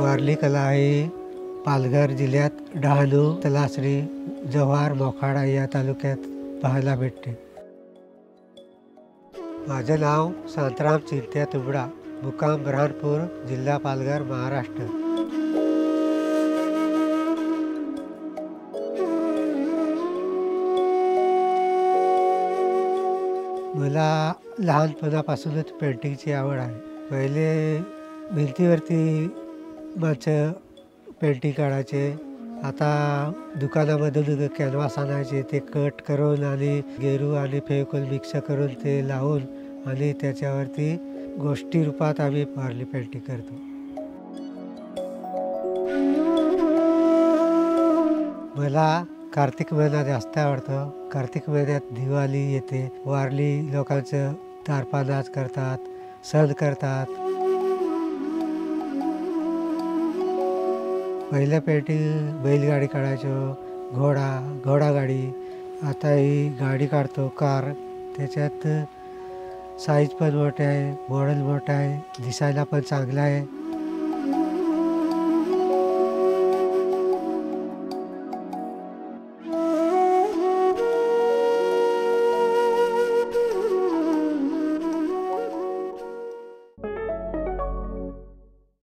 वारली कला ही पालघर जिल्ह्यात डहाणू, तलासरी, जव्हार, मोखाडा या तालुक्यात पाहायला भेटते. माझं नाव शांताराम चिंत्या तुबडा, मुक्काम ब्रहानपूर, जिल्हा पालघर, महाराष्ट्र. मला लहानपणापासूनच पेंटिंगची आवड आहे. पहिले भिंतीवरती माणसं पेंटिंग काढायचे. आता दुकानामधून कॅनव्हास आणायचे, ते कट करून आणि गेरू आणि फेविकॉल मिक्स करून ते लावून आणि त्याच्यावरती गोष्टी रूपात आम्ही वारली पेंटिंग करतो. मला कार्तिक महिना जास्त आवडतो. कार्तिक महिन्यात दिवाळी येते, वारली लोकांचं तारपा नाच करतात, सण करतात. पहिलं पेंटिंग बैलगाडी काढायचो, घोडागाडी. आता ही गाडी काढतो, कार. त्याच्यात साईज पण मोठे आहे, मॉडेल मोठा आहे, दिसायला पण चांगला आहे.